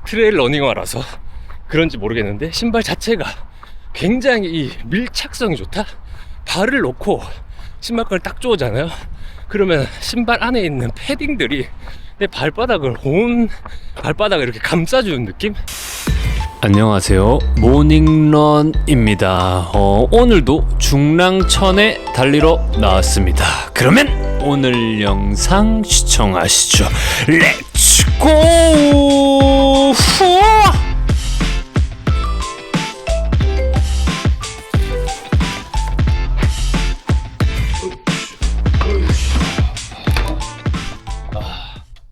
트레일 러닝화라서 그런지 모르겠는데 신발 자체가 굉장히 이 밀착성이 좋다. 발을 놓고 신발끈을 딱 조으잖아요. 그러면 신발 안에 있는 패딩들이 내 발바닥을 온 발바닥을 이렇게 감싸주는 느낌? 안녕하세요, 모닝런입니다. 오늘도 중랑천에 달리러 나왔습니다. 그러면 오늘 영상 시청하시죠. 렛츠고!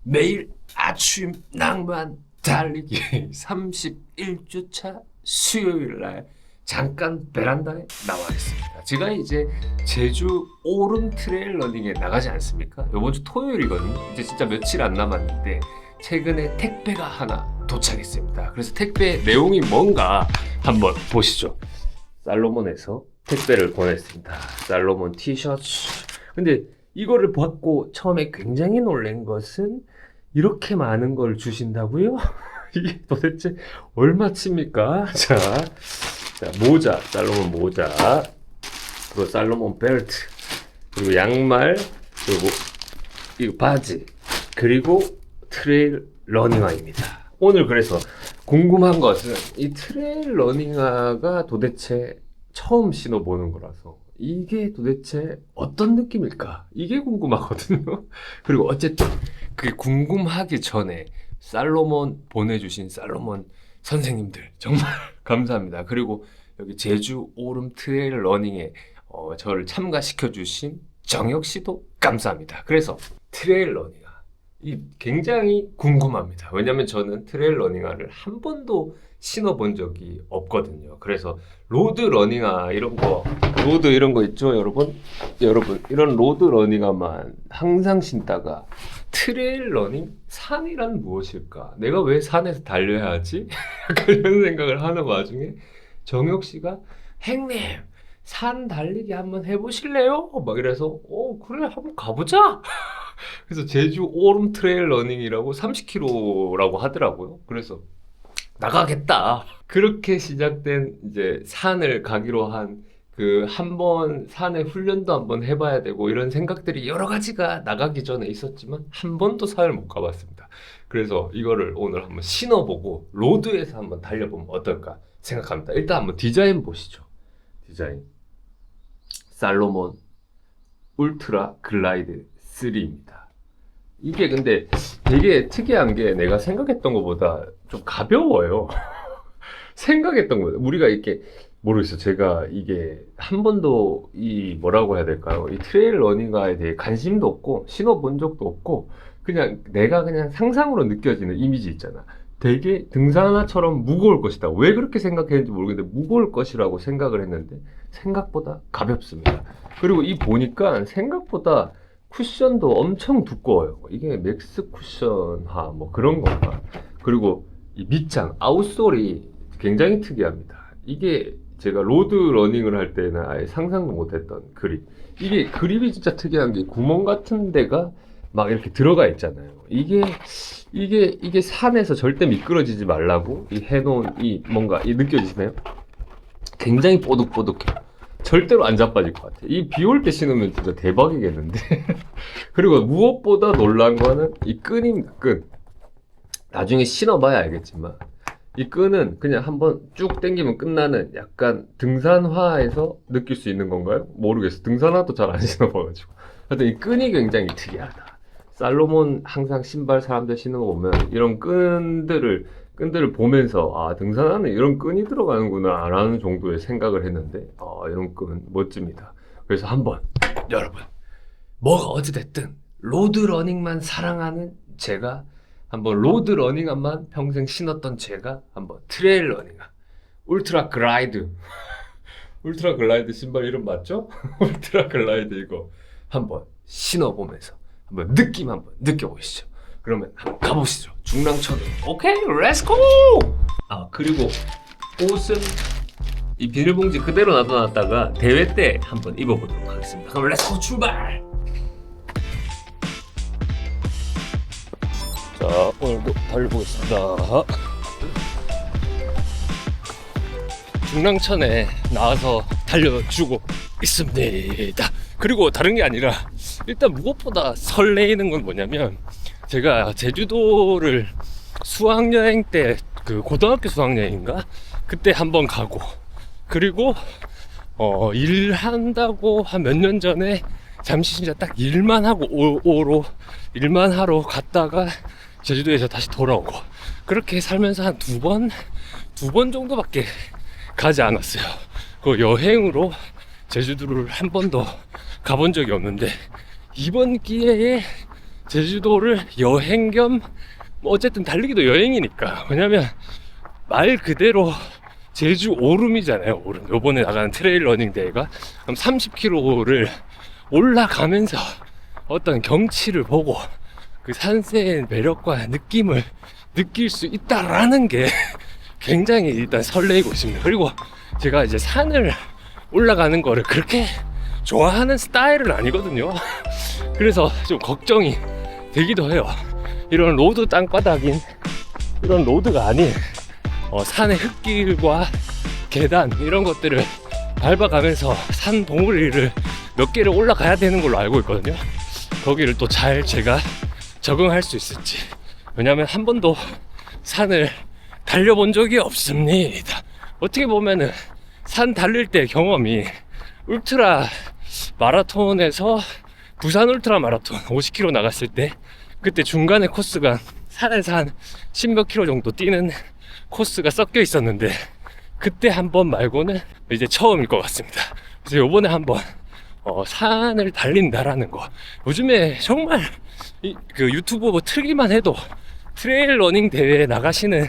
매일 아침 낭만 달리기 31주차 수요일날 잠깐 베란다에 나와 있습니다. 제가 이제 제주 오름 트레일 러닝에 나가지 않습니까? 이번 주 토요일이거든요. 이제 진짜 며칠 안 남았는데 최근에 택배가 하나 도착했습니다. 그래서 택배 내용이 뭔가 한번 보시죠. 살로몬에서 택배를 보냈습니다. 살로몬 티셔츠. 근데 이거를 받고 처음에 굉장히 놀란 것은 이렇게 많은 걸 주신다고요? 이게 도대체 얼마치입니까? 자, 모자, 살로몬 모자, 그리고 살로몬 벨트, 그리고 양말, 그리고 이 바지, 그리고 트레일 러닝화입니다. 오늘 그래서 궁금한 것은 이 트레일 러닝화가 도대체 처음 신어보는 거라서 이게 도대체 어떤 느낌일까? 이게 궁금하거든요. 그리고 어쨌든 그게 궁금하기 전에 살로몬 보내주신 살로몬 선생님들 정말 감사합니다. 그리고 여기 제주 오름 트레일 러닝에 저를 참가시켜주신 정혁 씨도 감사합니다. 그래서 트레일 러닝화 이 굉장히 궁금합니다. 왜냐면 저는 트레일 러닝화를 한 번도 신어본 적이 없거든요. 그래서 로드 러닝화 이런 거 있죠, 여러분? 이런 로드 러닝화만 항상 신다가 트레일 러닝? 산이란 무엇일까? 내가 왜 산에서 달려야 하지? 약간 이런 생각을 하는 와중에 정혁 씨가 형님 산 달리기 한번 해보실래요? 막 이래서 그래 한번 가보자. 그래서 제주 오름 트레일 러닝이라고 30km라고 하더라고요. 그래서 나가겠다. 그렇게 시작된 이제 산을 가기로 한 그 한번 산에 훈련도 한번 해봐야 되고 이런 생각들이 여러 가지가 나가기 전에 있었지만 한 번도 산을 못 가봤습니다. 그래서 이거를 오늘 한번 신어보고 로드에서 한번 달려보면 어떨까 생각합니다. 일단 한번 디자인 보시죠. 디자인 살로몬 울트라 글라이드 3입니다. 이게 근데 되게 특이한 게 내가 생각했던 것보다 좀 가벼워요. 생각했던 거예요. 우리가 이렇게 모르겠어요. 제가 이게 한 번도 이 뭐라고 해야 될까요? 이 트레일 러닝화에 대해 관심도 없고 신어본 적도 없고 그냥 내가 그냥 상상으로 느껴지는 이미지 있잖아. 되게 등산화처럼 무거울 것이다. 왜 그렇게 생각했는지 모르겠는데 무거울 것이라고 생각을 했는데 생각보다 가볍습니다. 그리고 이 보니까 생각보다 쿠션도 엄청 두꺼워요. 이게 맥스 쿠션화 뭐 그런 건가. 그리고 이 밑창 아웃솔이 굉장히 특이합니다. 이게 제가 로드 러닝을 할 때는 아예 상상도 못했던 그립. 이게 그립이 진짜 특이한 게 구멍 같은 데가 막 이렇게 들어가 있잖아요. 이게 산에서 절대 미끄러지지 말라고 이 해놓은 이 뭔가 이 느껴지시나요? 굉장히 뽀득뽀득해요. 절대로 안 자빠질 것 같아요. 이 비 올 때 신으면 진짜 대박이겠는데. 그리고 무엇보다 놀란 거는 이 끈입니다. 끈. 나중에 신어봐야 알겠지만 이 끈은 그냥 한번 쭉 당기면 끝나는 약간 등산화에서 느낄 수 있는 건가요? 모르겠어. 등산화도 잘 안 신어봐가지고. 하여튼 이 끈이 굉장히 특이하다. 살로몬 항상 신발 사람들 신는 거 보면 이런 끈들을 보면서 등산화는 이런 끈이 들어가는구나 라는 정도의 생각을 했는데 이런 끈 멋집니다. 그래서 한번 여러분 뭐가 어찌됐든 로드 러닝만 사랑하는 제가 한번 로드 러닝화만 평생 신었던 제가 한번 트레일 러닝화 울트라 글라이드 울트라 글라이드 신발 이름 맞죠? 울트라 글라이드 이거 한번 신어보면서 한번 느낌 한번 느껴보시죠. 그러면 한번 가보시죠. 중랑천으로. 오케이, 렛츠고! 그리고 옷은 이 비닐봉지 그대로 놔둬놨다가 대회 때 한번 입어보도록 하겠습니다. 그럼 렛츠고 출발! 자, 오늘도 달려보겠습니다. 중랑천에 나와서 달려주고 있습니다. 그리고 다른 게 아니라 일단 무엇보다 설레이는 건 뭐냐면, 제가 제주도를 수학여행 때, 그 고등학교 수학여행인가? 그때 한번 가고, 그리고 일한다고 한 몇 년 전에 잠시 진짜 딱 일만 하고 오로 일만 하러 갔다가 제주도에서 다시 돌아오고, 그렇게 살면서 한 두 번 정도밖에 가지 않았어요. 그 여행으로 제주도를 한 번도 가본 적이 없는데, 이번 기회에 제주도를 여행 겸 어쨌든 달리기도 여행이니까, 왜냐면 말 그대로 제주 오름이잖아요. 오름. 요번에 나가는 트레일 러닝 대회가, 그럼 30km를 올라가면서 어떤 경치를 보고 그 산세의 매력과 느낌을 느낄 수 있다라는 게 굉장히 일단 설레이고 있습니다. 그리고 제가 이제 산을 올라가는 거를 그렇게 좋아하는 스타일은 아니거든요. 그래서 좀 걱정이 되기도 해요. 이런 로드 땅바닥인, 이런 로드가 아닌 산의 흙길과 계단 이런 것들을 밟아가면서 산 봉우리를 몇 개를 올라가야 되는 걸로 알고 있거든요. 거기를 또 잘 제가 적응할 수 있을지. 왜냐면 한 번도 산을 달려본 적이 없습니다. 어떻게 보면은 산 달릴 때 경험이 울트라 마라톤에서 부산 울트라 마라톤 50km 나갔을 때, 그때 중간에 코스가 산에서 한 10몇 킬로 정도 뛰는 코스가 섞여 있었는데, 그때 한 번 말고는 이제 처음일 것 같습니다. 그래서 요번에 한번 산을 달린다라는 거, 요즘에 정말 그 유튜브 뭐 틀기만 해도 트레일 러닝 대회에 나가시는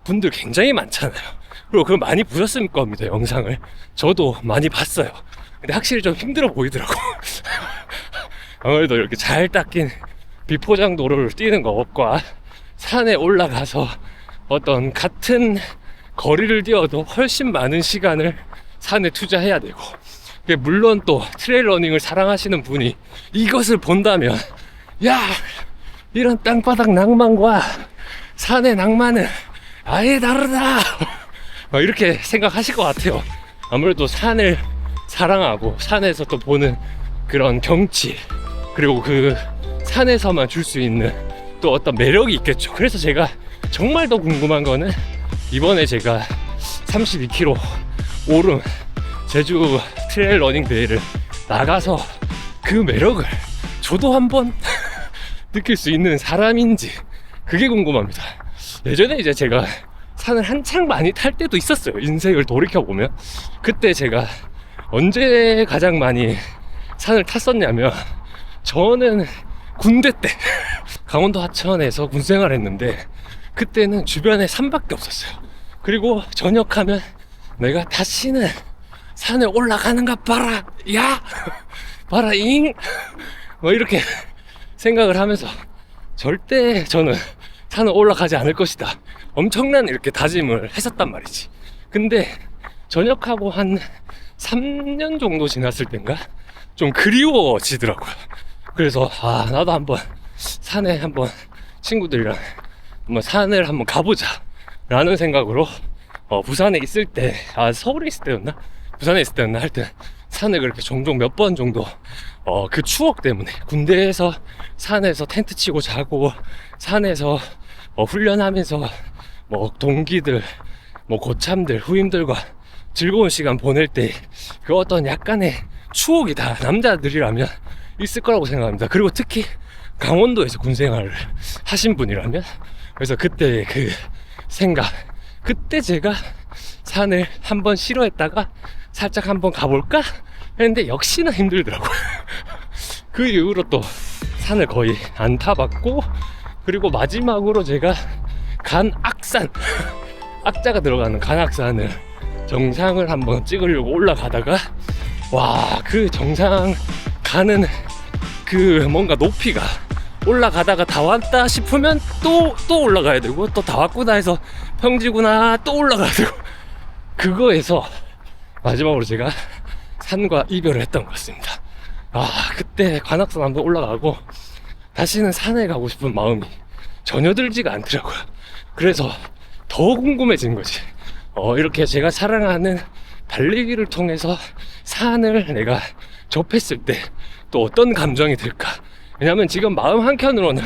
분들 굉장히 많잖아요. 그리고 그거 많이 보셨을 겁니다, 영상을. 저도 많이 봤어요. 근데 확실히 좀 힘들어 보이더라고. 아무래도 이렇게 잘 닦인 비포장 도로를 뛰는 것과 산에 올라가서 어떤 같은 거리를 뛰어도 훨씬 많은 시간을 산에 투자해야 되고, 물론 또 트레일 러닝을 사랑하시는 분이 이것을 본다면, 야, 이런 땅바닥 낭만과 산의 낭만은 아예 다르다, 이렇게 생각하실 것 같아요. 아무래도 산을 사랑하고 산에서 또 보는 그런 경치, 그리고 그 산에서만 줄 수 있는 또 어떤 매력이 있겠죠. 그래서 제가 정말 더 궁금한 거는, 이번에 제가 32km 오름 제주 트레일 러닝 대회를 나가서 그 매력을 저도 한번 느낄 수 있는 사람인지, 그게 궁금합니다. 예전에 이제 제가 산을 한창 많이 탈 때도 있었어요. 인생을 돌이켜보면. 그때 제가 언제 가장 많이 산을 탔었냐면, 저는 군대 때 강원도 하천에서 군 생활했는데, 그때는 주변에 산밖에 없었어요. 그리고 전역하면 내가 다시는 산에 올라가는가 봐라, 야, 봐라, 잉, 뭐 이렇게 생각을 하면서 절대 저는 산을 올라가지 않을 것이다, 엄청난 이렇게 다짐을 했었단 말이지. 근데 전역하고 한 3년 정도 지났을 땐가 좀 그리워지더라고요. 그래서 나도 한번 산에 한번 친구들이랑 한번 산을 한번 가보자 라는 생각으로 부산에 있을 때, 서울에 있을 때였나? 부산에 있을 때였나? 하여튼 산을 그렇게 종종 몇 번 정도 그 추억 때문에, 군대에서 산에서 텐트 치고 자고 산에서 훈련하면서 뭐 동기들, 뭐 고참들, 후임들과 즐거운 시간 보낼 때 그 어떤 약간의 추억이 다 남자들이라면 있을 거라고 생각합니다. 그리고 특히 강원도에서 군 생활을 하신 분이라면, 그래서 그때 그 생각, 그때 제가 산을 한번 싫어했다가 살짝 한번 가볼까 했는데 역시나 힘들더라고요. 그 이후로 또 산을 거의 안 타봤고, 그리고 마지막으로 제가 간악산, 악자가 들어가는 간악산을 정상을 한번 찍으려고 올라가다가, 와, 그 정상 가는 그 뭔가 높이가, 올라가다가 다 왔다 싶으면 또 올라가야 되고, 또 다 왔구나 해서 평지구나 또 올라가야 되고, 그거에서 마지막으로 제가 산과 이별을 했던 것 같습니다. 그때 관악산 한번 올라가고 다시는 산에 가고 싶은 마음이 전혀 들지가 않더라고요. 그래서 더 궁금해진 거지. 이렇게 제가 사랑하는 달리기를 통해서 산을 내가 접했을 때 또 어떤 감정이 들까. 왜냐면 지금 마음 한켠으로는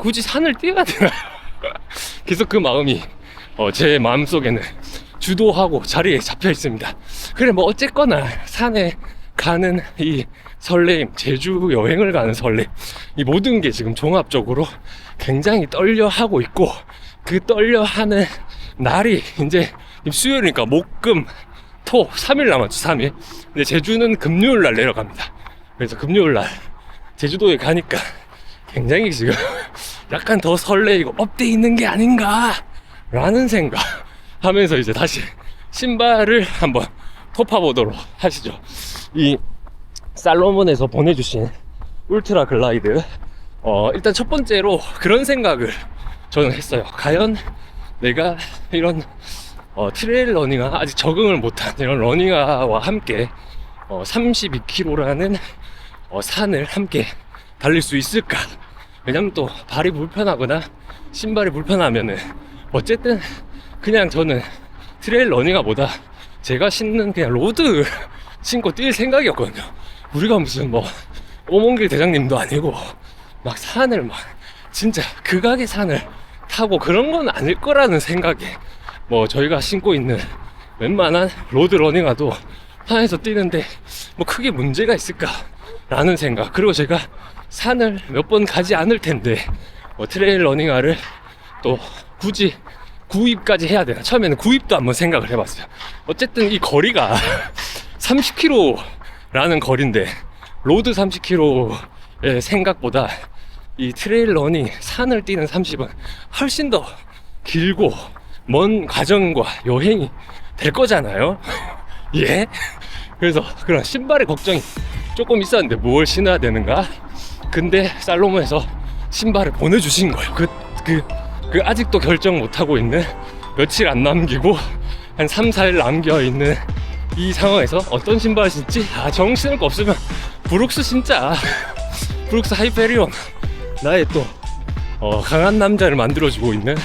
굳이 산을 뛰어야 되나 계속 그 마음이 제 마음속에는 주도하고 자리에 잡혀 있습니다. 그래 뭐 어쨌거나 산에 가는 이 설레임, 제주 여행을 가는 설렘, 이 모든 게 지금 종합적으로 굉장히 떨려하고 있고, 그 떨려하는 날이 이제 수요일이니까 목금 토 3일 남았죠. 3일. 근데 제주는 금요일 날 내려갑니다. 그래서 금요일 날 제주도에 가니까 굉장히 지금 약간 더 설레이고 업돼 있는 게 아닌가 라는 생각 하면서 이제 다시 신발을 한번 토파보도록 하시죠. 이 살로몬에서 보내주신 울트라 글라이드, 일단 첫 번째로 그런 생각을 저는 했어요. 과연 내가 이런 트레일 러닝화, 아직 적응을 못한 이런 러닝화와 함께 32km라는 산을 함께 달릴 수 있을까? 왜냐면 또 발이 불편하거나 신발이 불편하면은 어쨌든 그냥 저는 트레일 러닝화보다 제가 신는 그냥 로드 신고 뛸 생각이었거든요. 우리가 무슨 뭐 오몽길 대장님도 아니고 막 산을 막 진짜 극악의 산을 타고 그런 건 아닐 거라는 생각에 뭐 저희가 신고 있는 웬만한 로드 러닝화도 산에서 뛰는데 뭐 크게 문제가 있을까 라는 생각. 그리고 제가 산을 몇 번 가지 않을 텐데 트레일 러닝화를 또 굳이 구입까지 해야 되나. 처음에는 구입도 한번 생각을 해봤어요. 어쨌든 이 거리가 30km라는 거리인데 로드 30km의 생각보다 이 트레일 러닝 산을 뛰는 30은 훨씬 더 길고 먼 과정과 여행이 될 거잖아요. 예? 그래서 그런 신발의 걱정이 조금 있었는데 뭘 신어야 되는가. 근데 살로몬에서 신발을 보내주신 거예요. 그 아직도 결정 못하고 있는, 며칠 안 남기고 한 3, 4일 남겨있는 이 상황에서 어떤 신발을 신지, 정신을 거 없으면 브룩스 신자. 브룩스 하이페리온, 나의 또 강한 남자를 만들어주고 있는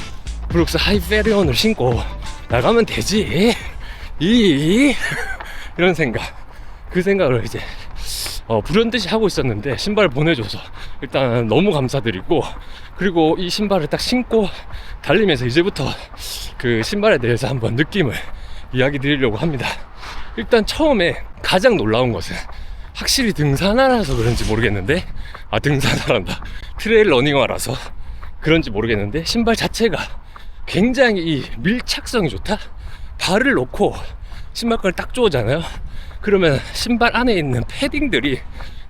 브룩스 하이페리온을 신고 나가면 되지. 이런 생각, 그 생각을 이제 불현듯이 하고 있었는데 신발 보내줘서 일단 너무 감사드리고, 그리고 이 신발을 딱 신고 달리면서 이제부터 그 신발에 대해서 한번 느낌을 이야기 드리려고 합니다. 일단 처음에 가장 놀라운 것은 확실히 등산화라서 그런지 모르겠는데, 등산화란다, 트레일 러닝화라서 그런지 모르겠는데 신발 자체가 굉장히 이 밀착성이 좋다. 발을 놓고 신발끈을 딱 조으잖아요. 그러면 신발 안에 있는 패딩들이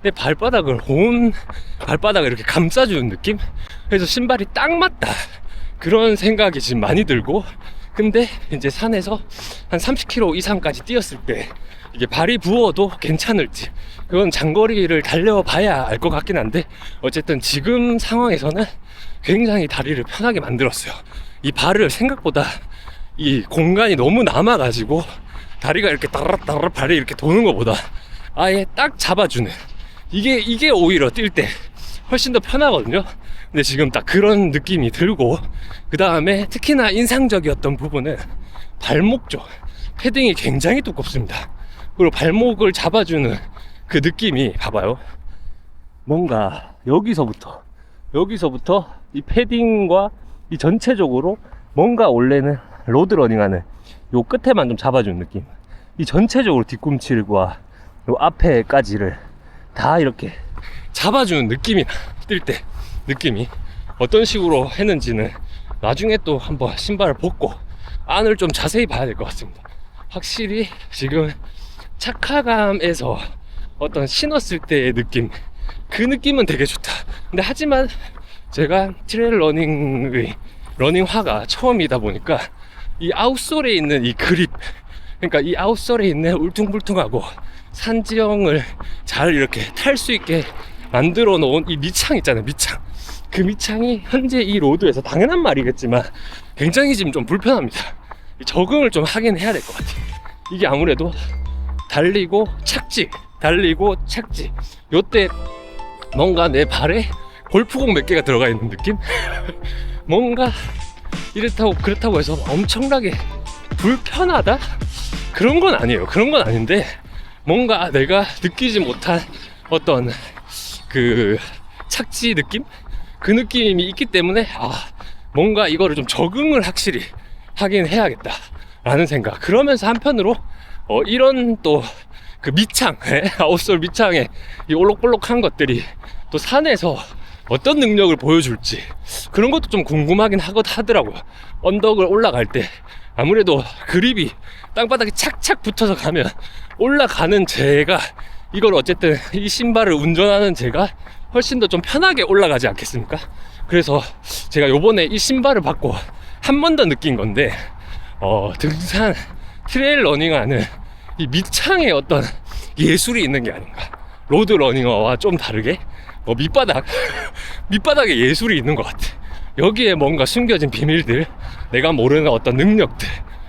내 발바닥을, 온 발바닥을 이렇게 감싸주는 느낌? 그래서 신발이 딱 맞다, 그런 생각이 지금 많이 들고. 근데 이제 산에서 한 30km 이상까지 뛰었을 때 이게 발이 부어도 괜찮을지, 그건 장거리를 달려봐야 알 것 같긴 한데, 어쨌든 지금 상황에서는 굉장히 다리를 편하게 만들었어요. 이 발을 생각보다 이 공간이 너무 남아가지고 다리가 이렇게 따라따라 발이 이렇게 도는 것보다 아예 딱 잡아주는, 이게 오히려 뛸 때 훨씬 더 편하거든요. 근데 지금 딱 그런 느낌이 들고, 그 다음에 특히나 인상적이었던 부분은 발목 쪽 패딩이 굉장히 두껍습니다. 그리고 발목을 잡아주는 그 느낌이, 봐봐요, 뭔가 여기서부터 이 패딩과 이 전체적으로 뭔가 원래는 로드러닝하는 요 끝에만 좀 잡아주는 느낌, 이 전체적으로 뒤꿈치와 요 앞에까지를 다 이렇게 잡아주는 느낌이, 뛸 때 느낌이 어떤 식으로 했는지는 나중에 또 한번 신발을 벗고 안을 좀 자세히 봐야 될 것 같습니다. 확실히 지금 착화감에서 어떤 신었을 때의 느낌, 그 느낌은 되게 좋다. 근데 하지만 제가 트레일 러닝의 러닝화가 처음이다 보니까 이 아웃솔에 있는 이 그립, 그러니까 이 아웃솔에 있는 울퉁불퉁하고 산지형을 잘 이렇게 탈 수 있게 만들어 놓은 이 밑창 있잖아요, 밑창. 그 밑창이 현재 이 로드에서, 당연한 말이겠지만 굉장히 지금 좀 불편합니다. 적응을 좀 하긴 해야 될 것 같아요. 이게 아무래도 달리고 착지, 요때 뭔가 내 발에 골프공 몇 개가 들어가 있는 느낌? 뭔가 이렇다고 그렇다고 해서 엄청나게 불편하다? 그런 건 아니에요. 그런 건 아닌데 뭔가 내가 느끼지 못한 어떤 그 착지 느낌? 그 느낌이 있기 때문에 뭔가 이거를 좀 적응을 확실히 하긴 해야겠다 라는 생각. 그러면서 한편으로 이런 또 그 밑창 아웃솔 밑창에 이 올록볼록한 것들이 또 산에서 어떤 능력을 보여줄지 그런 것도 좀 궁금하긴 하더라고요. 언덕을 올라갈 때 아무래도 그립이 땅바닥에 착착 붙어서 가면 올라가는 제가 이걸 어쨌든 이 신발을 운전하는 제가 훨씬 더 좀 편하게 올라가지 않겠습니까? 그래서 제가 요번에 이 신발을 받고 한 번 더 느낀 건데 등산 트레일 러닝화는 이 밑창에 어떤 예술이 있는 게 아닌가. 로드 러닝화와 좀 다르게 밑바닥에 예술이 있는 것 같아. 여기에 뭔가 숨겨진 비밀들, 내가 모르는 어떤 능력들,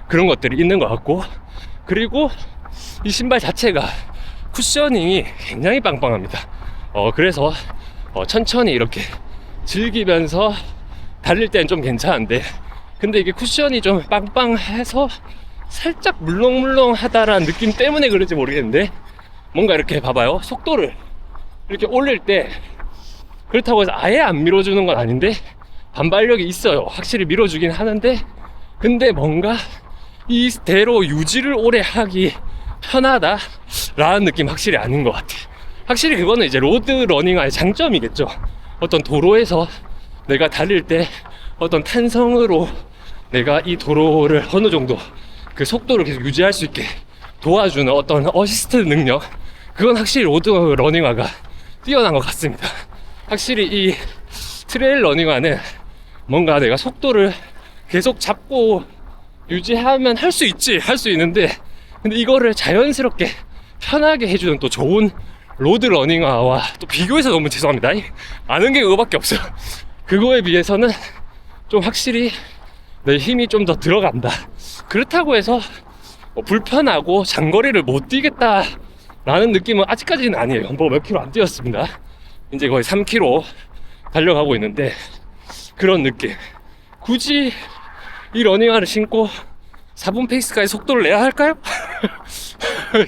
그런 것들이 있는 것 같고, 그리고 이 신발 자체가 쿠셔닝이 굉장히 빵빵합니다. 그래서 천천히 이렇게 즐기면서 달릴 때는 좀 괜찮은데, 근데 이게 쿠션이 좀 빵빵해서 살짝 물렁물렁하다라는 느낌 때문에 그런지 모르겠는데, 뭔가 이렇게 봐봐요. 속도를 이렇게 올릴 때 그렇다고 해서 아예 안 밀어주는 건 아닌데 반발력이 있어요. 확실히 밀어주긴 하는데, 근데 뭔가 이대로 유지를 오래 하기 편하다라는 느낌 확실히 아닌 것 같아. 확실히 그거는 이제 로드 러닝화의 장점이겠죠. 어떤 도로에서 내가 달릴 때 어떤 탄성으로 내가 이 도로를 어느 정도 그 속도를 계속 유지할 수 있게 도와주는 어떤 어시스트 능력, 그건 확실히 로드 러닝화가 뛰어난 것 같습니다. 확실히 이 트레일 러닝화는 뭔가 내가 속도를 계속 잡고 유지하면 할 수 있는데, 근데 이거를 자연스럽게 편하게 해주는 또 좋은 로드 러닝화와 또 비교해서 너무 죄송합니다. 아는 게 그거밖에 없어요. 그거에 비해서는 좀 확실히 내 힘이 좀 더 들어간다. 그렇다고 해서 불편하고 장거리를 못 뛰겠다 라는 느낌은 아직까지는 아니에요. 뭐 몇 킬로 안 뛰었습니다. 이제 거의 3km 달려가고 있는데, 그런 느낌. 굳이 이 러닝화를 신고 4분 페이스까지 속도를 내야 할까요?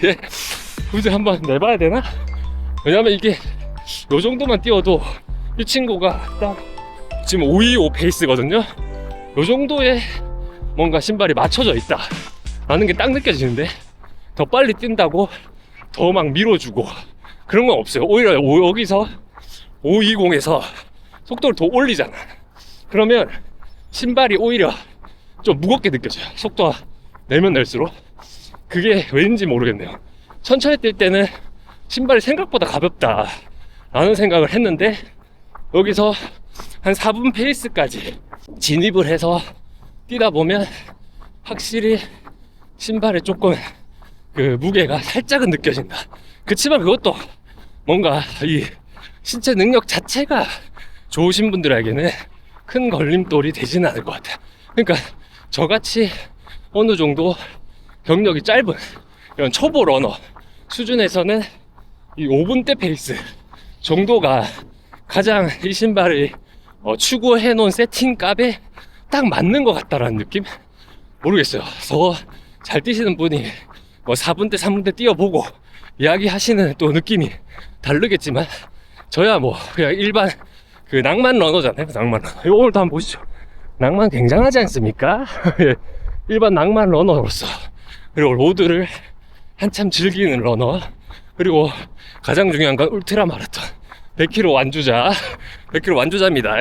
예, 굳이 한번 내봐야 되나? 왜냐면 이게 요 정도만 뛰어도 이 친구가 딱 지금 525 페이스거든요. 요 정도의 뭔가 신발이 맞춰져 있다 라는 게 딱 느껴지는데, 더 빨리 뛴다고 더 막 밀어주고 그런 건 없어요. 오히려 여기서 520에서 속도를 더 올리잖아. 그러면 신발이 오히려 좀 무겁게 느껴져요. 속도 내면 낼수록. 그게 왠지 모르겠네요. 천천히 뛸 때는 신발이 생각보다 가볍다 라는 생각을 했는데, 여기서 한 4분 페이스까지 진입을 해서 뛰다 보면 확실히 신발에 조금 그 무게가 살짝은 느껴진다. 그치만 그것도 뭔가 이 신체 능력 자체가 좋으신 분들에게는 큰 걸림돌이 되지는 않을 것 같아요. 그러니까 저같이 어느 정도 경력이 짧은 이런 초보 러너 수준에서는 이 5분대 페이스 정도가 가장 이 신발이 추구해 놓은 세팅 값에 딱 맞는 것 같다라는 느낌? 모르겠어요. 더 잘 뛰시는 분이 뭐 4분대 3분대 뛰어보고 이야기하시는 또 느낌이 다르겠지만, 저야 뭐 그냥 일반 그 낭만 러너잖아요. 낭만 러너. 오늘도 한번 보시죠. 낭만 굉장하지 않습니까? 일반 낭만 러너로서, 그리고 로드를 한참 즐기는 러너, 그리고 가장 중요한 건 울트라 마라톤 100km 완주자, 100km 완주자입니다.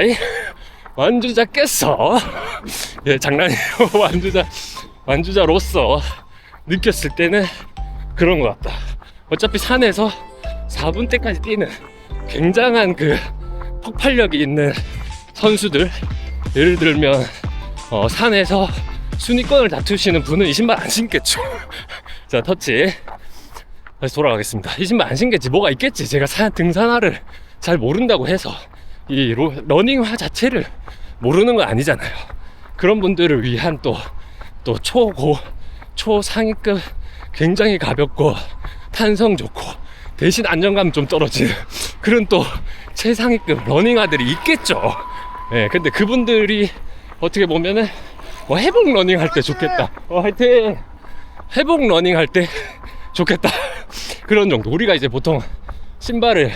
완주자 깼어. 예, 장난이에요. 완주자로서 느꼈을 때는 그런 것 같다. 어차피 산에서 4분대까지 뛰는 굉장한 그 폭발력이 있는 선수들, 예를 들면 산에서 순위권을 다투시는 분은 이 신발 안 신겠죠. 자, 터치. 다시 돌아가겠습니다. 이 신발 안 신겠지. 뭐가 있겠지. 제가 등산화를 잘 모른다고 해서 이 러닝화 자체를 모르는 건 아니잖아요. 그런 분들을 위한 또 초상위급 굉장히 가볍고 탄성 좋고 대신 안정감 좀 떨어지는 그런 또 최상위급 러닝화들이 있겠죠. 예, 근데 그분들이 어떻게 보면은 뭐 회복 러닝 할 때 좋겠다. 화이팅! 회복 러닝 할 때 좋겠다. 그런 정도. 우리가 이제 보통 신발을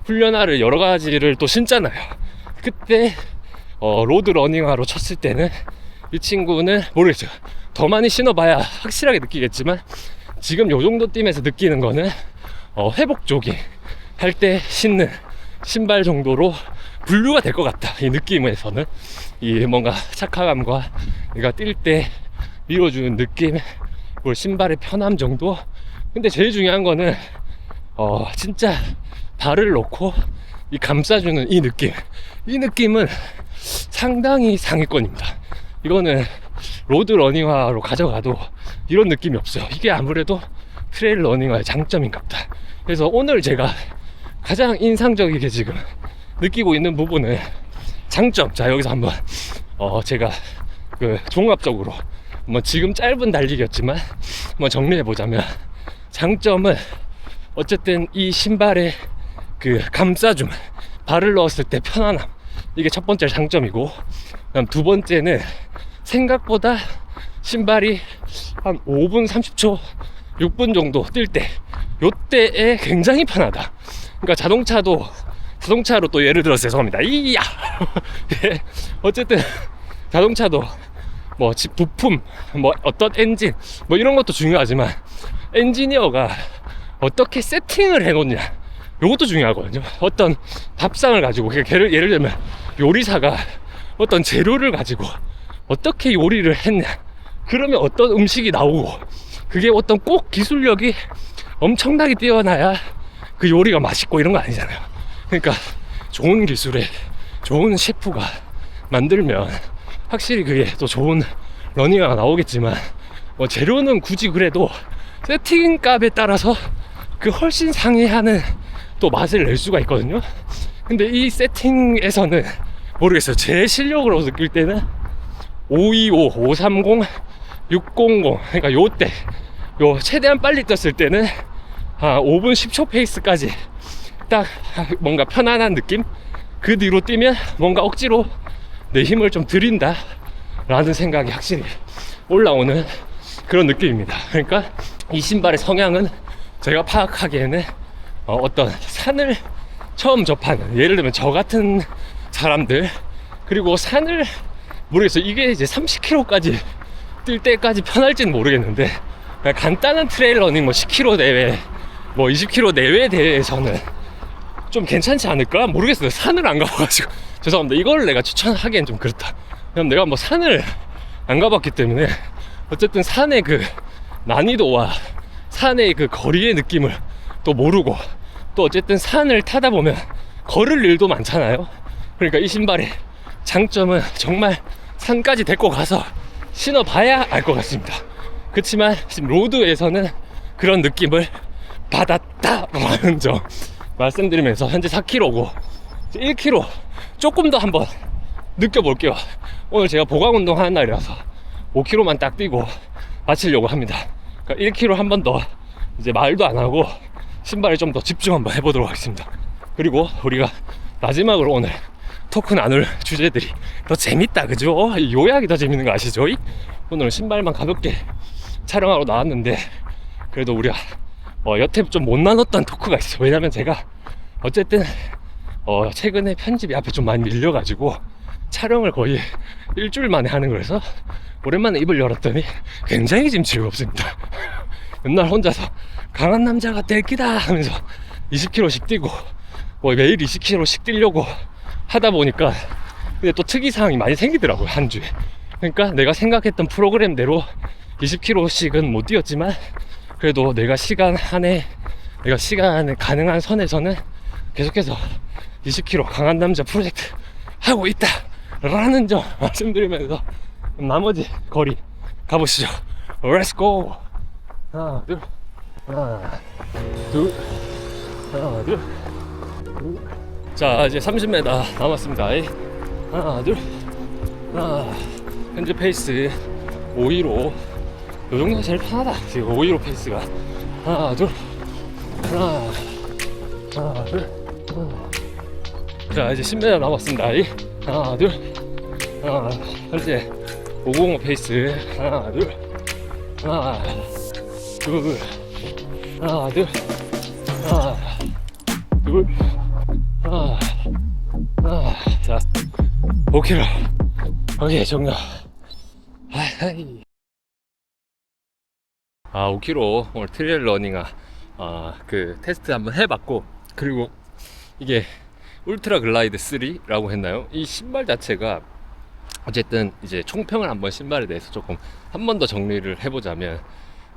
훈련화를 여러 가지를 또 신잖아요. 그때 로드 러닝화로 쳤을 때는 이 친구는 모르겠어요. 더 많이 신어봐야 확실하게 느끼겠지만 지금 요 정도 뛰면서 느끼는 거는 회복 조깅 할 때 신는 신발 정도로 분류가 될 것 같다. 이 느낌에서는 이 뭔가 착화감과 내가 뛸 때 밀어주는 느낌, 그리고 신발의 편함 정도. 근데 제일 중요한 거는 진짜 발을 놓고 이 감싸주는 이 느낌. 이 느낌은 상당히 상위권입니다. 이거는 로드 러닝화로 가져가도 이런 느낌이 없어요. 이게 아무래도 트레일 러닝화의 장점인가 보다. 그래서 오늘 제가 가장 인상적이게 지금 느끼고 있는 부분은 장점. 자, 여기서 한번 제가 그 종합적으로 뭐 지금 짧은 달리기였지만 한번 정리해 보자면, 장점은 어쨌든 이 신발의 그 감싸줌, 발을 넣었을 때 편안함, 이게 첫 번째 장점이고, 그다음 두 번째는 생각보다 신발이 한 5분 30초 6분 정도 뛸 때, 요때에 굉장히 편하다. 그러니까 자동차로 또 예를 들어서 죄송합니다. 이야 예. 어쨌든 자동차도 뭐 집 부품, 뭐 어떤 엔진, 뭐 이런 것도 중요하지만 엔지니어가 어떻게 세팅을 해놓냐, 요것도 중요하거든요. 어떤 밥상을 가지고, 예를 들면 요리사가 어떤 재료를 가지고 어떻게 요리를 했냐, 그러면 어떤 음식이 나오고, 그게 어떤 꼭 기술력이 엄청나게 뛰어나야 그 요리가 맛있고 이런 거 아니잖아요. 그러니까 좋은 기술에 좋은 셰프가 만들면 확실히 그게 또 좋은 러닝화가 나오겠지만, 뭐 재료는 굳이 그래도 세팅 값에 따라서 그 훨씬 상회하는 또 맛을 낼 수가 있거든요. 근데 이 세팅에서는 모르겠어요. 제 실력으로 느낄 때는 525, 530, 600, 그러니까 요때 최대한 빨리 뛰었을 때는 한 5분 10초 페이스까지 딱 뭔가 편안한 느낌? 그 뒤로 뛰면 뭔가 억지로 내 힘을 좀 들인다 라는 생각이 확실히 올라오는 그런 느낌입니다. 그러니까 이 신발의 성향은 제가 파악하기에는 어떤 산을 처음 접하는, 예를 들면 저 같은 사람들, 그리고 산을 모르겠어요. 이게 이제 30km까지 뛸 때까지 편할지는 모르겠는데, 그냥 간단한 트레일 러닝 뭐 10km 내외, 뭐 20km 내외 대회에서는 좀 괜찮지 않을까? 모르겠어요. 산을 안 가봐가지고 죄송합니다. 이걸 내가 추천하기엔 좀 그렇다. 왜냐면 내가 뭐 산을 안 가봤기 때문에 어쨌든 산의 그 난이도와 산의 그 거리의 느낌을 또 모르고, 또 어쨌든 산을 타다 보면 걸을 일도 많잖아요. 그러니까 이 신발의 장점은 정말 산까지 데리고 가서 신어봐야 알 것 같습니다. 그렇지만 지금 로드에서는 그런 느낌을 받았다라는 점 말씀드리면서, 현재 4km고 1km 조금 더 한번 느껴볼게요. 오늘 제가 보강 운동 하는 날이라서 5km만 딱 뛰고 마치려고 합니다. 그러니까 1km 한 번 더 이제 말도 안 하고 신발에 좀 더 집중 한번 해보도록 하겠습니다. 그리고 우리가 마지막으로 오늘 토크 나눌 주제들이 더 재밌다, 그죠? 요약이 더 재밌는 거 아시죠? 오늘은 신발만 가볍게 촬영하러 나왔는데, 그래도 우리가 여태 좀 못 나눴던 토크가 있어요. 왜냐면 제가 어쨌든 최근에 편집이 앞에 좀 많이 밀려가지고 촬영을 거의 일주일 만에 하는 거라서 오랜만에 입을 열었더니 굉장히 지금 즐겁습니다. 맨날 혼자서 강한 남자가 될 기다 하면서 20km씩 뛰고 뭐 매일 20km씩 뛰려고 하다 보니까 근데 또 특이사항이 많이 생기더라고요, 한 주에. 그러니까 내가 생각했던 프로그램대로 20km씩은 못 뛰었지만, 그래도 내가 시간에 가능한 선에서는 계속해서 20km 강한 남자 프로젝트 하고 있다 라는 점 말씀드리면서 나머지 거리 가보시죠. Let's go. 하나 둘 하나 둘 하나 둘. 자, 이제 30m 남았습니다. 하나 둘 하나. 현재 페이스 515. 요 정도가 제일 편하다. 지금 515 페이스가. 하나 둘 하나 둘 하나. 자, 이제 10m 남았습니다. 하나 둘 하나. 현재 505 페이스. 하나, 둘. 하나, 둘. 하나, 둘. 하나, 둘. 하나, 하나. 자, 5km. 오케이, 종료. 하이. 5km 오늘 트레일 러닝 그 테스트 한번 해봤고, 그리고 이게 울트라 글라이드 3라고 했나요? 이 신발 자체가 어쨌든 이제 총평을 한번 신발에 대해서 조금 한 번 더 정리를 해보자면,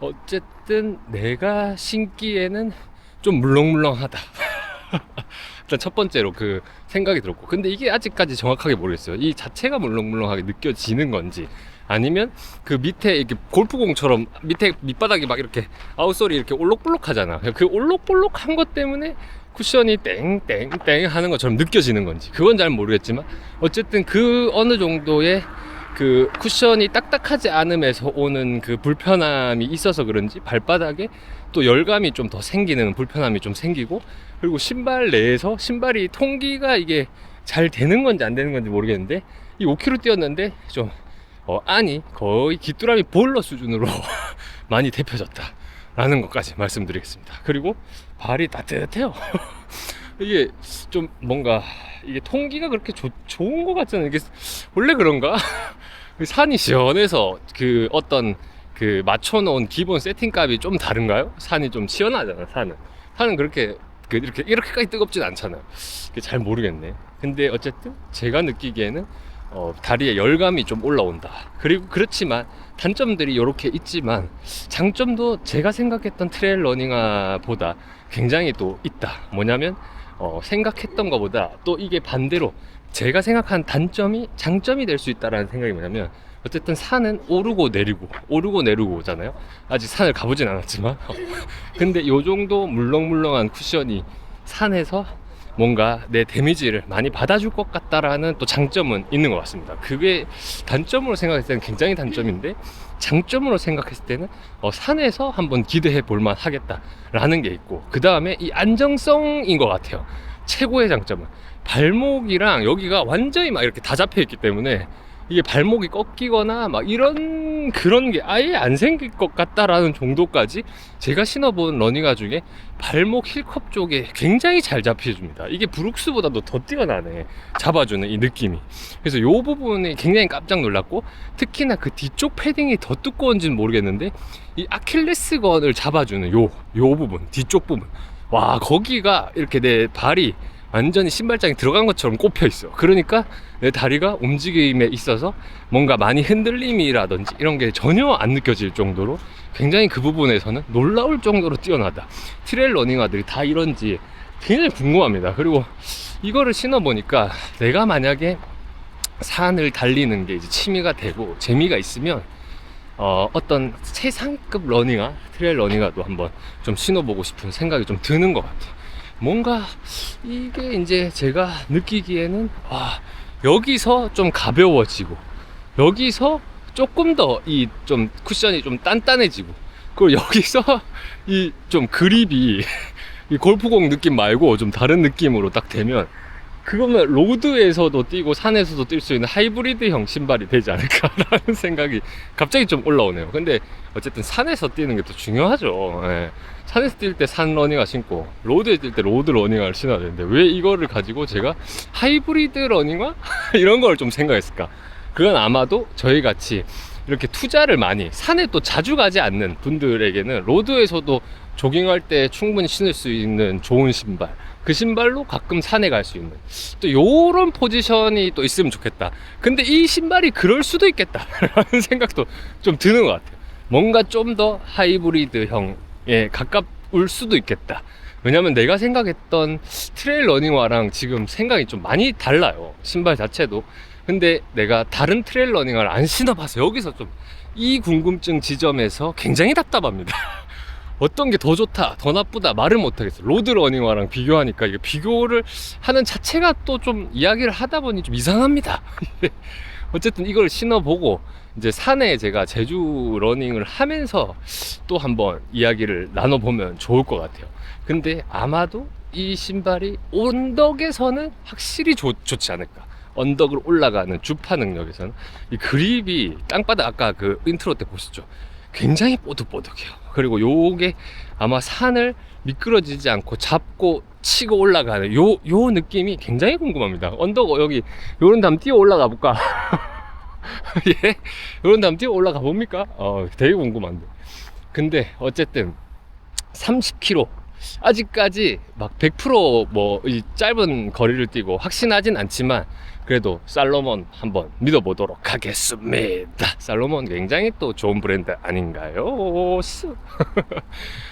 어쨌든 내가 신기에는 좀 물렁물렁하다. 일단 첫 번째로 그 생각이 들었고, 근데 이게 아직까지 정확하게 모르겠어요. 이 자체가 물렁물렁하게 느껴지는 건지, 아니면 그 밑에 이렇게 골프공처럼 밑에 밑바닥이 막 이렇게 아웃솔이 이렇게 올록볼록 하잖아. 그 올록볼록한 것 때문에 쿠션이 땡땡땡 하는 것처럼 느껴지는 건지, 그건 잘 모르겠지만 어쨌든 그 어느 정도의 그 쿠션이 딱딱하지 않음에서 오는 그 불편함이 있어서 그런지 발바닥에 또 열감이 좀 더 생기는 불편함이 좀 생기고, 그리고 신발 내에서 신발이 통기가 이게 잘 되는 건지 안 되는 건지 모르겠는데, 이 5km 뛰었는데 좀 안이 거의 귀뚜라미 보일러 수준으로 많이 데펴졌다 라는 것까지 말씀드리겠습니다. 그리고 발이 따뜻해요. 이게 좀 뭔가 이게 통기가 그렇게 좋은 것 같지는, 이게 원래 그런가? 산이 시원해서 그 어떤 그 맞춰놓은 기본 세팅 값이 좀 다른가요? 산이 좀 시원하잖아. 산은 그렇게 이렇게까지 뜨겁진 않잖아요. 잘 모르겠네. 근데 어쨌든 제가 느끼기에는 다리에 열감이 좀 올라온다. 그리고 그렇지만 단점들이 이렇게 있지만 장점도 제가 생각했던 트레일 러닝화보다 굉장히 또 있다. 뭐냐면 생각했던 것보다 또 이게 반대로 제가 생각한 단점이 장점이 될 수 있다라는 생각이 뭐냐면, 어쨌든 산은 오르고 내리고 잖아요. 아직 산을 가보진 않았지만 근데 요 정도 물렁물렁한 쿠션이 산에서 뭔가 내 데미지를 많이 받아줄 것 같다라는 또 장점은 있는 것 같습니다. 그게 단점으로 생각했을 때는 굉장히 단점인데, 장점으로 생각했을 때는 산에서 한번 기대해 볼만 하겠다라는 게 있고, 그 다음에 이 안정성인 것 같아요. 최고의 장점은 발목이랑 여기가 완전히 막 이렇게 다 잡혀 있기 때문에 이게 발목이 꺾이거나 막 이런 그런 게 아예 안 생길 것 같다라는 정도까지 제가 신어본 러닝화 중에 발목 힐컵 쪽에 굉장히 잘 잡혀줍니다. 이게 브룩스보다도 더 뛰어나네, 잡아주는 이 느낌이. 그래서 요 부분이 굉장히 깜짝 놀랐고, 특히나 그 뒤쪽 패딩이 더 두꺼운지는 모르겠는데 이 아킬레스건을 잡아주는 요 부분, 뒤쪽 부분, 와, 거기가 이렇게 내 발이 완전히 신발장에 들어간 것처럼 꼽혀 있어. 그러니까 내 다리가 움직임에 있어서 뭔가 많이 흔들림이라든지 이런 게 전혀 안 느껴질 정도로 굉장히 그 부분에서는 놀라울 정도로 뛰어나다. 트레일 러닝화들이 다 이런지 굉장히 궁금합니다. 그리고 이거를 신어보니까 내가 만약에 산을 달리는 게 이제 취미가 되고 재미가 있으면 어떤 최상급 러닝화, 트레일 러닝화도 한번 좀 신어보고 싶은 생각이 좀 드는 것 같아요. 뭔가 이게 이제 제가 느끼기에는 여기서 좀 가벼워지고, 여기서 조금 더 이 좀 쿠션이 좀 단단해지고, 그리고 여기서 이 좀 그립이 이 골프공 느낌 말고 좀 다른 느낌으로 딱 되면, 그거면 로드에서도 뛰고 산에서도 뛸 수 있는 하이브리드형 신발이 되지 않을까라는 생각이 갑자기 좀 올라오네요. 근데 어쨌든 산에서 뛰는 게 더 중요하죠. 예. 산에서 뛸 때 산 러닝화 신고 로드에 뛸 때 로드 러닝화를 신어야 되는데, 왜 이거를 가지고 제가 하이브리드 러닝화? 이런 걸 좀 생각했을까? 그건 아마도 저희 같이 이렇게 투자를 많이 산에 또 자주 가지 않는 분들에게는 로드에서도 조깅할 때 충분히 신을 수 있는 좋은 신발, 그 신발로 가끔 산에 갈 수 있는 또 요런 포지션이 또 있으면 좋겠다. 근데 이 신발이 그럴 수도 있겠다 라는 생각도 좀 드는 것 같아요. 뭔가 좀 더 하이브리드형에 가까울 수도 있겠다. 왜냐면 내가 생각했던 트레일 러닝화랑 지금 생각이 좀 많이 달라요, 신발 자체도. 근데 내가 다른 트레일 러닝화를 안 신어봐서 여기서 좀 이 궁금증 지점에서 굉장히 답답합니다. 어떤 게 더 좋다, 더 나쁘다 말을 못하겠어요. 로드 러닝화랑 비교하니까 이게 비교를 하는 자체가 또 좀 이야기를 하다 보니 좀 이상합니다. 어쨌든 이걸 신어보고 이제 산에 제가 제주 러닝을 하면서 또 한번 이야기를 나눠보면 좋을 것 같아요. 근데 아마도 이 신발이 언덕에서는 확실히 좋지 않을까. 언덕을 올라가는 주파 능력에서는 이 그립이 땅바닥 아까 그 인트로 때 보셨죠? 굉장히 뽀득뽀득해요. 그리고 요게 아마 산을 미끄러지지 않고 잡고 치고 올라가는 요 느낌이 굉장히 궁금합니다. 언덕 여기 요런 담 뛰어 올라가 볼까? 예? 요런 담 뛰어 올라가 봅니까? 되게 궁금한데. 근데 어쨌든 30km 아직까지 막 100% 이 짧은 거리를 뛰고 확신하진 않지만 그래도 살로몬 한번 믿어보도록 하겠습니다. 살로몬 굉장히 또 좋은 브랜드 아닌가요?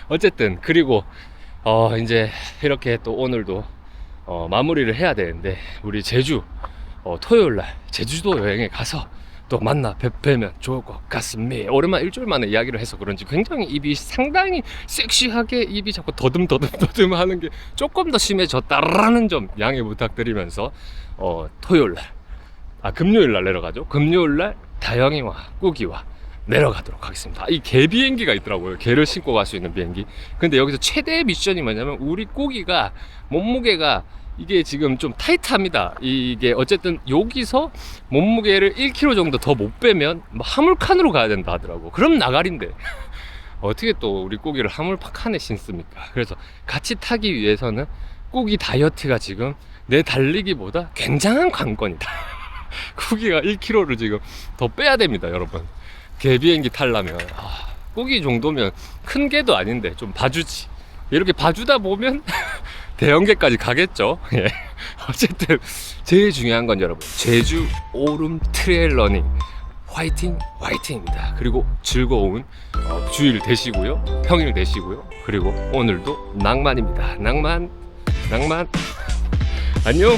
어쨌든 그리고 이제 이렇게 또 오늘도 마무리를 해야 되는데 우리 제주 토요일날 제주도 여행에 가서 또 만나 뵈면 좋을 것 같습니다. 오랜만에 일주일 만에 이야기를 해서 그런지 굉장히 입이 상당히 섹시하게 입이 자꾸 더듬 하는 게 조금 더 심해졌다라는 점 양해 부탁드리면서 금요일날 내려가죠. 금요일날 다영이와 꾸기와 내려가도록 하겠습니다. 이 개 비행기가 있더라고요. 개를 싣고 갈 수 있는 비행기. 근데 여기서 최대 미션이 뭐냐면 우리 꾸기가 몸무게가 이게 지금 좀 타이트합니다. 이게 어쨌든 여기서 몸무게를 1kg 정도 더 못 빼면 화물칸으로 가야 된다 하더라고. 그럼 나가린데 어떻게 또 우리 꾸기를 화물칸에 신습니까? 그래서 같이 타기 위해서는 꾸기 다이어트가 지금 내 달리기보다 굉장한 관건이다. 꾸기가 1kg를 지금 더 빼야 됩니다, 여러분. 개 비행기 타려면 꾸기 정도면 큰 개도 아닌데 좀 봐주지. 이렇게 봐주다 보면 대형계까지 가겠죠. 예. 어쨌든 제일 중요한 건 여러분 제주 오름 트레일 러닝 화이팅입니다. 그리고 즐거운 주일 되시고요, 평일 되시고요. 그리고 오늘도 낭만입니다. 낭만 안녕.